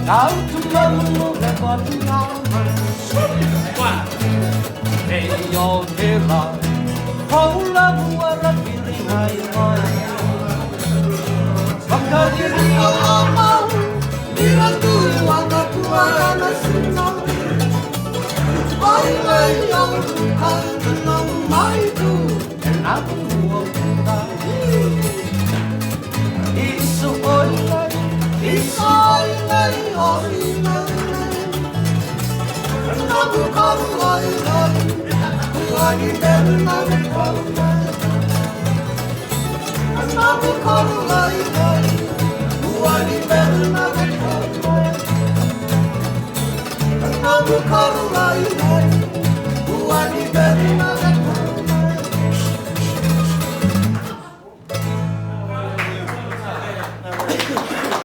Kau tumbangu lebat naman Eyo hela Paula buara piring hayman Pagkadiri ang amaw Dirandui wanga kuwara na sinang Bailay ang kantanang maidu Kenapa buang kita Isuoy Isoy-lay, oy-lay, nabukaw-lay-lay, buwagin nabukaw-lay, nabukaw-lay-lay, buwagin nabukaw-lay, nabukaw-lay.